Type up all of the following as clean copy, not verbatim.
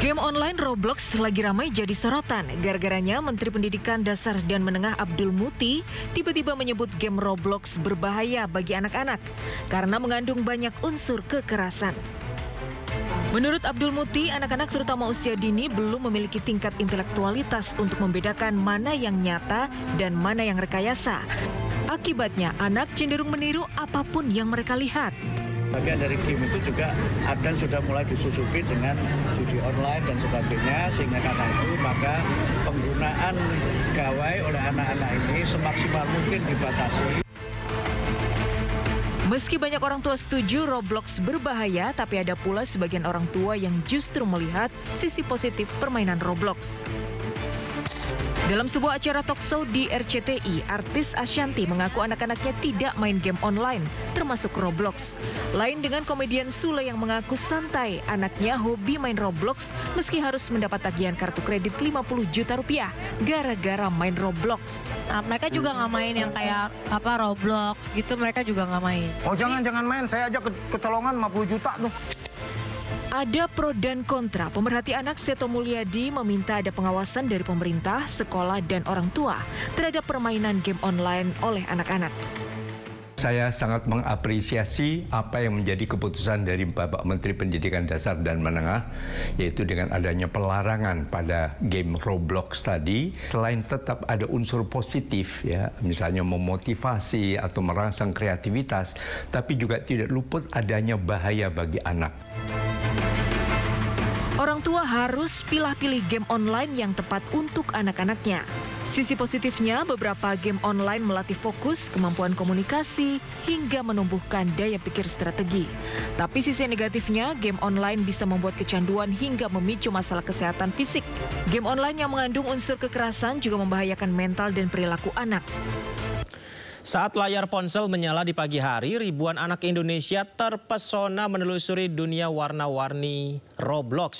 Game online Roblox lagi ramai jadi sorotan. Gara-garanya Menteri Pendidikan Dasar dan Menengah Abdul Muti tiba-tiba menyebut game Roblox berbahaya bagi anak-anak karena mengandung banyak unsur kekerasan. Menurut Abdul Muti, anak-anak terutama usia dini belum memiliki tingkat intelektualitas untuk membedakan mana yang nyata dan mana yang rekayasa. Akibatnya, anak cenderung meniru apapun yang mereka lihat. Bagian dari game itu juga ada yang sudah mulai disusupi dengan judi online dan sebagainya, sehingga karena itu maka penggunaan gawai oleh anak-anak ini semaksimal mungkin dibatasi. Meski banyak orang tua setuju Roblox berbahaya, tapi ada pula sebagian orang tua yang justru melihat sisi positif permainan Roblox. Dalam sebuah acara talkshow di RCTI, artis Ashanti mengaku anak-anaknya tidak main game online, termasuk Roblox. Lain dengan komedian Sule yang mengaku santai, anaknya hobi main Roblox meski harus mendapat tagihan kartu kredit 50 juta rupiah gara-gara main Roblox. Nah, mereka juga nggak main yang kayak Roblox gitu, mereka juga nggak main. Oh jangan main, saya aja kecolongan 50 juta tuh. Ada pro dan kontra. Pemerhati anak Seto Mulyadi meminta ada pengawasan dari pemerintah, sekolah, dan orang tua terhadap permainan game online oleh anak-anak. Saya sangat mengapresiasi apa yang menjadi keputusan dari Bapak Menteri Pendidikan Dasar dan Menengah, yaitu dengan adanya pelarangan pada game Roblox tadi. Selain tetap ada unsur positif, ya, misalnya memotivasi atau merangsang kreativitas, tapi juga tidak luput adanya bahaya bagi anak. Orang tua harus pilih-pilih game online yang tepat untuk anak-anaknya. Sisi positifnya, beberapa game online melatih fokus, kemampuan komunikasi, hingga menumbuhkan daya pikir strategi. Tapi sisi negatifnya, game online bisa membuat kecanduan hingga memicu masalah kesehatan fisik. Game online yang mengandung unsur kekerasan juga membahayakan mental dan perilaku anak. Saat layar ponsel menyala di pagi hari, ribuan anak Indonesia terpesona menelusuri dunia warna-warni Roblox.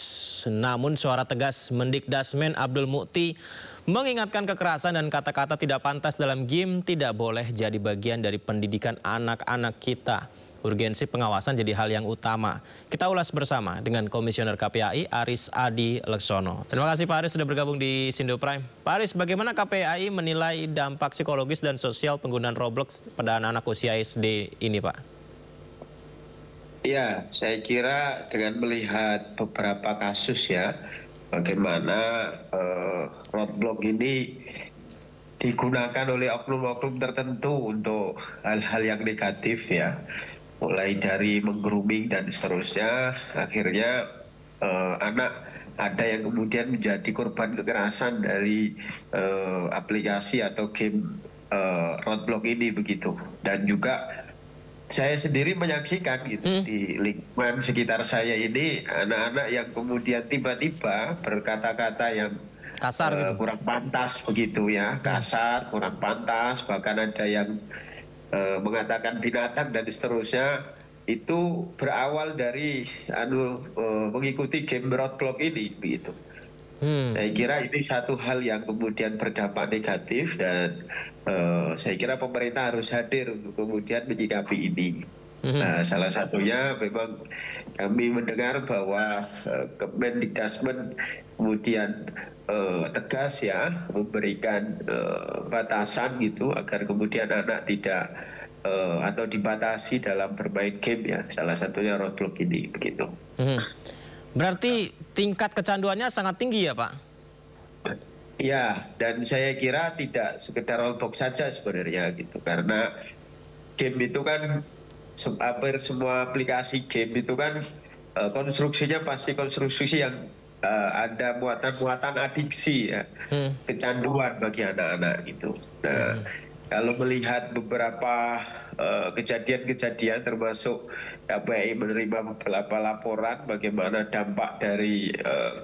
Namun suara tegas Mendikdasmen Abdul Muti mengingatkan kekerasan dan kata-kata tidak pantas dalam game tidak boleh jadi bagian dari pendidikan anak-anak kita. Urgensi pengawasan jadi hal yang utama. Kita ulas bersama dengan Komisioner KPAI Aris Adi Leksono. Terima kasih Pak Aris sudah bergabung di Sindo Prime. Pak Aris, bagaimana KPAI menilai dampak psikologis dan sosial penggunaan Roblox pada anak-anak usia SD ini, Pak? Ya, saya kira dengan melihat beberapa kasus ya, bagaimana Roblox ini digunakan oleh oknum-oknum tertentu untuk hal-hal yang negatif ya. Mulai dari meng-grooming dan seterusnya, akhirnya anak ada yang kemudian menjadi korban kekerasan dari aplikasi atau game Roblox ini begitu. Dan juga saya sendiri menyaksikan gitu di lingkungan sekitar saya ini anak-anak yang kemudian tiba-tiba berkata-kata yang kasar gitu, kurang pantas begitu ya, kasar, kurang pantas, bahkan ada yang mengatakan binatang dan seterusnya, itu berawal dari mengikuti game Roblox ini begitu. Saya kira ini satu hal yang kemudian berdampak negatif dan saya kira pemerintah harus hadir untuk kemudian menyikapi ini. Nah, salah satunya memang kami mendengar bahwa Kemendikdasmen kemudian tegas ya memberikan batasan gitu agar kemudian anak tidak atau dibatasi dalam bermain game ya, salah satunya Roblox ini begitu. Berarti tingkat kecanduannya sangat tinggi ya Pak? Ya, dan saya kira tidak sekedar Roblox saja sebenarnya gitu, karena game itu kan hampir semua aplikasi game itu kan konstruksinya pasti konstruksi yang ada muatan-muatan adiksi ya, kecanduan bagi anak-anak gitu. Nah, kalau melihat beberapa kejadian-kejadian termasuk KPAI menerima beberapa laporan bagaimana dampak dari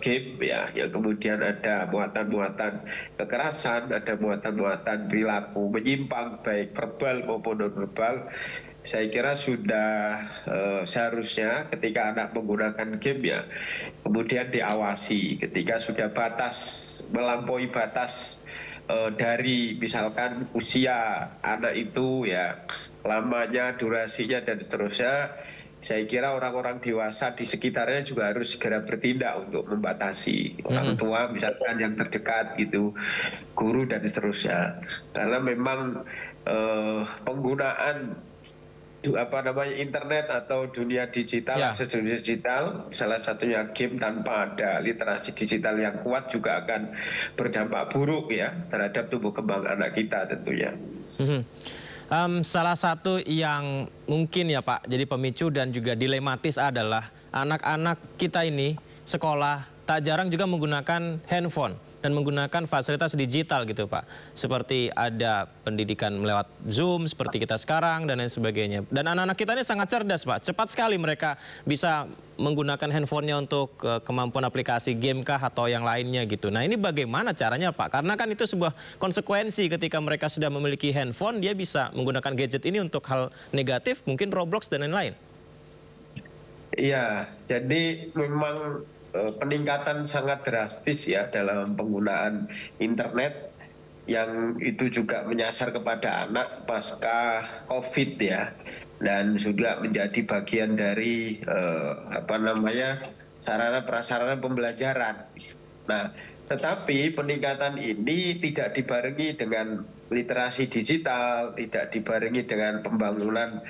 game ya, yang kemudian ada muatan-muatan kekerasan, ada muatan-muatan perilaku menyimpang baik verbal maupun non-verbal. Saya kira sudah seharusnya ketika anak menggunakan game ya, kemudian diawasi ketika sudah melampaui batas dari misalkan usia anak itu ya, lamanya, durasinya dan seterusnya, saya kira orang-orang dewasa di sekitarnya juga harus segera bertindak untuk membatasi orang tua misalkan yang terdekat gitu, guru dan seterusnya. Karena memang penggunaan internet atau dunia digital, akses dunia digital, salah satunya game tanpa ada literasi digital yang kuat juga akan berdampak buruk ya terhadap tumbuh kembang anak kita tentunya. Salah satu yang mungkin ya Pak jadi pemicu dan juga dilematis adalah anak-anak kita ini sekolah tak jarang juga menggunakan handphone dan menggunakan fasilitas digital gitu Pak. Seperti ada pendidikan melewat Zoom seperti kita sekarang dan lain sebagainya. Dan anak-anak kita ini sangat cerdas Pak. Cepat sekali mereka bisa menggunakan handphonenya untuk kemampuan aplikasi game kah atau yang lainnya gitu. Nah ini bagaimana caranya Pak? Karena kan itu sebuah konsekuensi ketika mereka sudah memiliki handphone, dia bisa menggunakan gadget ini untuk hal negatif, mungkin Roblox dan lain-lain. Iya, jadi memang peningkatan sangat drastis ya dalam penggunaan internet yang itu juga menyasar kepada anak pasca COVID ya. Dan juga menjadi bagian dari sarana prasarana pembelajaran. Nah, tetapi peningkatan ini tidak dibarengi dengan literasi digital, tidak dibarengi dengan pembangunan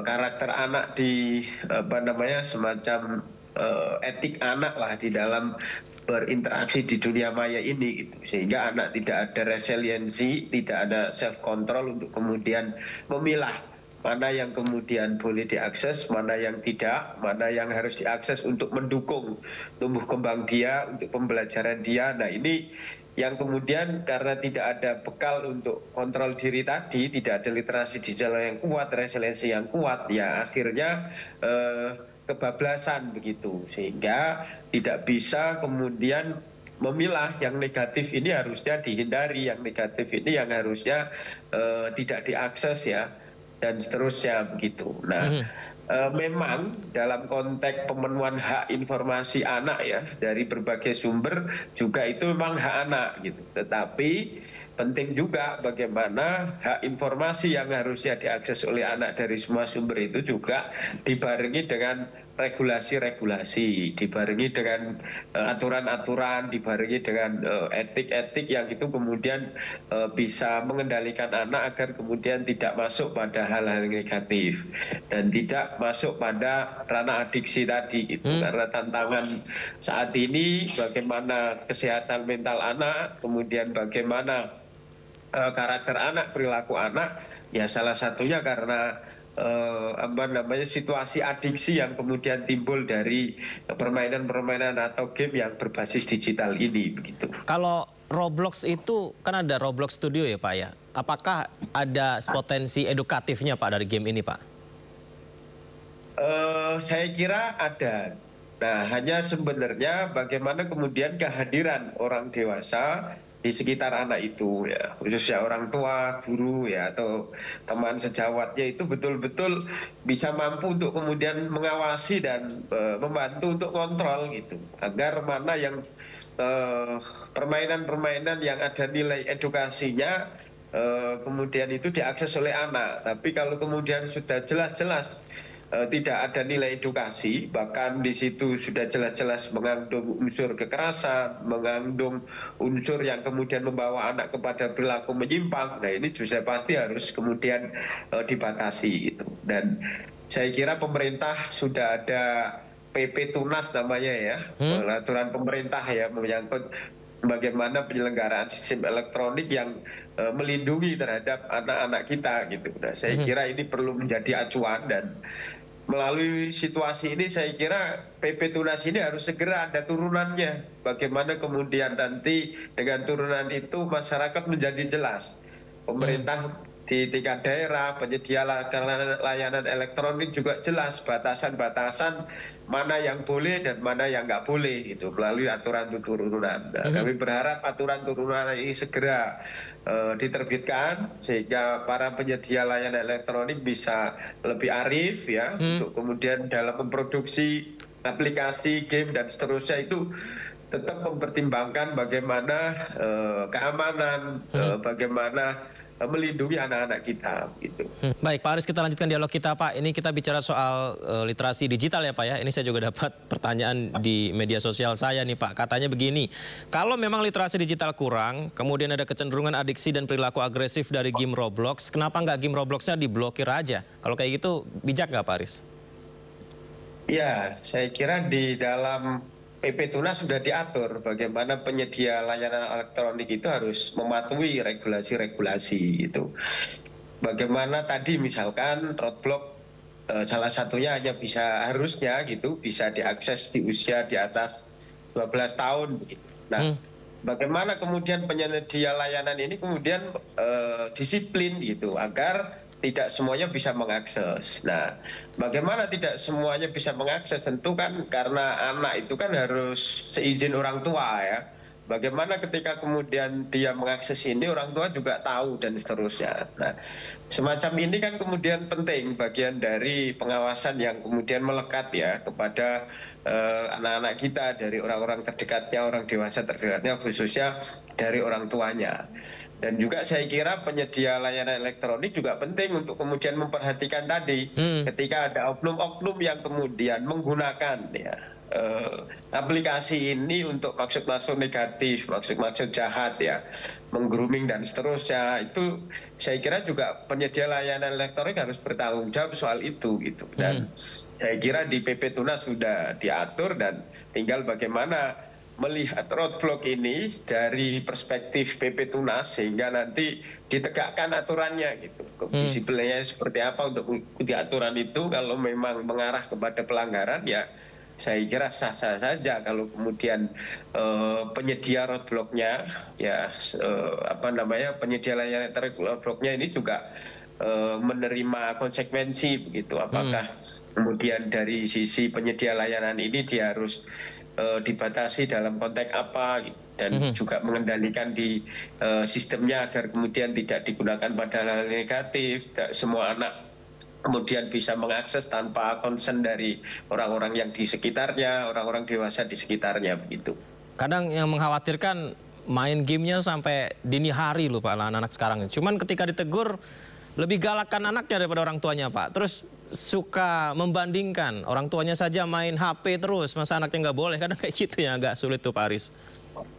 karakter anak di semacam etik anak lah di dalam berinteraksi di dunia maya ini gitu. Sehingga anak tidak ada resiliensi, tidak ada self control untuk kemudian memilah mana yang kemudian boleh diakses, mana yang tidak, mana yang harus diakses untuk mendukung tumbuh kembang dia, untuk pembelajaran dia. Nah ini yang kemudian karena tidak ada bekal untuk kontrol diri tadi, tidak ada literasi digital yang kuat, resiliensi yang kuat, ya akhirnya kebablasan begitu. Sehingga tidak bisa kemudian memilah yang negatif ini harusnya dihindari, yang negatif ini yang harusnya tidak diakses ya. Dan seterusnya begitu. Nah, memang dalam konteks pemenuhan hak informasi anak ya dari berbagai sumber juga itu memang hak anak gitu. Tetapi penting juga bagaimana hak informasi yang harusnya diakses oleh anak dari semua sumber itu juga dibarengi dengan regulasi-regulasi, dibarengi dengan aturan-aturan, dibarengi dengan etik-etik yang itu kemudian bisa mengendalikan anak agar kemudian tidak masuk pada hal-hal negatif dan tidak masuk pada ranah adiksi tadi gitu. Karena tantangan saat ini bagaimana kesehatan mental anak, kemudian bagaimana karakter anak, perilaku anak, ya salah satunya karena situasi adiksi yang kemudian timbul dari permainan-permainan atau game yang berbasis digital ini begitu. Kalau Roblox itu kan ada Roblox Studio ya Pak ya. Apakah ada potensi edukatifnya Pak dari game ini Pak? Saya kira ada. Nah, hanya sebenarnya bagaimana kemudian kehadiran orang dewasa di sekitar anak itu ya, khususnya orang tua, guru ya atau teman sejawatnya itu betul-betul bisa mampu untuk kemudian mengawasi dan membantu untuk kontrol gitu, agar mana yang permainan-permainan yang ada nilai edukasinya kemudian itu diakses oleh anak. Tapi kalau kemudian sudah jelas-jelas tidak ada nilai edukasi, bahkan di situ sudah jelas-jelas mengandung unsur kekerasan, mengandung unsur yang kemudian membawa anak kepada perilaku menyimpang. Nah ini juga pasti harus kemudian dibatasi gitu. Dan saya kira pemerintah sudah ada PP Tunas namanya ya, peraturan pemerintah ya menyangkut bagaimana penyelenggaraan sistem elektronik yang melindungi terhadap anak-anak kita gitu. Nah, saya kira ini perlu menjadi acuan dan melalui situasi ini saya kira PP Tunas ini harus segera ada turunannya. Bagaimana kemudian nanti dengan turunan itu masyarakat menjadi jelas. Pemerintah di tingkat daerah, penyedia layanan elektronik juga jelas batasan-batasan mana yang boleh dan mana yang nggak boleh itu melalui aturan turunan. Nah, kami berharap aturan turunan ini segera diterbitkan sehingga para penyedia layanan elektronik bisa lebih arif ya untuk kemudian dalam memproduksi aplikasi, game dan seterusnya itu tetap mempertimbangkan bagaimana keamanan, bagaimana melindungi anak-anak kita gitu. Baik, Pak Aris, kita lanjutkan dialog kita, Pak. Ini kita bicara soal literasi digital ya, Pak ya. Ini saya juga dapat pertanyaan di media sosial saya nih, Pak. Katanya begini, kalau memang literasi digital kurang, kemudian ada kecenderungan adiksi dan perilaku agresif dari game Roblox, kenapa nggak game Robloxnya diblokir aja? Kalau kayak gitu, bijak nggak, Pak Aris? Ya, saya kira di dalam PP Tunas sudah diatur bagaimana penyedia layanan elektronik itu harus mematuhi regulasi-regulasi itu. Bagaimana tadi misalkan roadblock salah satunya hanya harusnya gitu bisa diakses di usia di atas 12 tahun. Nah, bagaimana kemudian penyedia layanan ini kemudian disiplin gitu agar tidak semuanya bisa mengakses. Nah, bagaimana tidak semuanya bisa mengakses? Tentu kan karena anak itu kan harus seizin orang tua ya. Bagaimana ketika kemudian dia mengakses ini, orang tua juga tahu dan seterusnya. Nah, semacam ini kan kemudian penting bagian dari pengawasan yang kemudian melekat ya kepada anak-anak kita, dari orang-orang terdekatnya, orang dewasa terdekatnya, khususnya dari orang tuanya. Dan juga saya kira penyedia layanan elektronik juga penting untuk kemudian memperhatikan tadi ketika ada oknum-oknum yang kemudian menggunakan ya aplikasi ini untuk maksud-maksud negatif, maksud-maksud jahat ya, menggrooming dan seterusnya, itu saya kira juga penyedia layanan elektronik harus bertanggung jawab soal itu gitu. Dan saya kira di PP Tunas sudah diatur dan tinggal bagaimana melihat roadblock ini dari perspektif PP Tunas sehingga nanti ditegakkan aturannya gitu. Disiplinnya seperti apa untuk mengikuti aturan itu. Kalau memang mengarah kepada pelanggaran ya saya kira sah-sah saja kalau kemudian penyedia roadblocknya ya penyedia layanan roadblocknya ini juga menerima konsekuensi begitu. Apakah kemudian dari sisi penyedia layanan ini dia harus dibatasi dalam konteks apa dan juga mengendalikan di sistemnya agar kemudian tidak digunakan pada hal negatif, tidak semua anak kemudian bisa mengakses tanpa concern dari orang-orang yang di sekitarnya, orang-orang dewasa di sekitarnya begitu. Kadang yang mengkhawatirkan main gamenya sampai dini hari loh Pak, anak-anak sekarang. Cuman ketika ditegur lebih galakkan anaknya daripada orang tuanya Pak. Terus suka membandingkan, orang tuanya saja main HP terus, masa anaknya nggak boleh? Kadang kayak gitu ya, agak sulit tuh Pak Aris.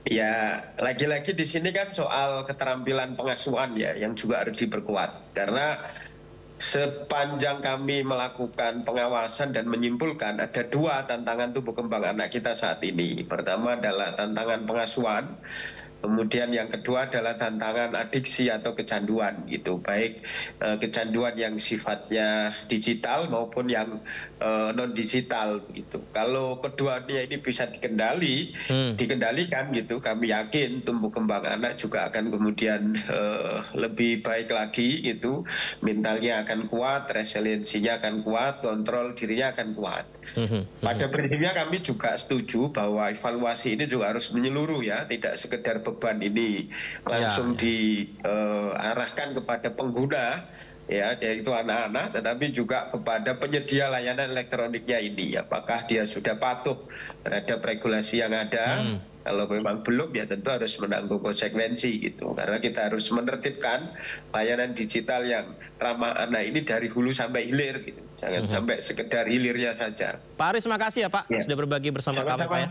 Ya, lagi-lagi di sini kan soal keterampilan pengasuhan ya, yang juga harus diperkuat. Karena sepanjang kami melakukan pengawasan dan menyimpulkan ada dua tantangan tumbuh kembang anak kita saat ini. Pertama adalah tantangan pengasuhan. Kemudian yang kedua adalah tantangan adiksi atau kecanduan gitu, baik kecanduan yang sifatnya digital maupun yang non digital gitu. Kalau keduanya ini bisa dikendalikan gitu, kami yakin tumbuh kembang anak juga akan kemudian lebih baik lagi gitu, mentalnya akan kuat, resiliensinya akan kuat, kontrol dirinya akan kuat. Pada prinsipnya kami juga setuju bahwa evaluasi ini juga harus menyeluruh ya, tidak sekedar beban ini langsung diarahkan kepada pengguna ya, yaitu anak-anak, tetapi juga kepada penyedia layanan elektroniknya ini. Apakah dia sudah patuh terhadap regulasi yang ada? Kalau memang belum ya tentu harus menanggung konsekuensi gitu. Karena kita harus menertibkan layanan digital yang ramah anak ini dari hulu sampai hilir gitu. Jangan sampai sekedar hilirnya saja. Pak Aris, makasih ya Pak sudah berbagi bersama kami Pak ya.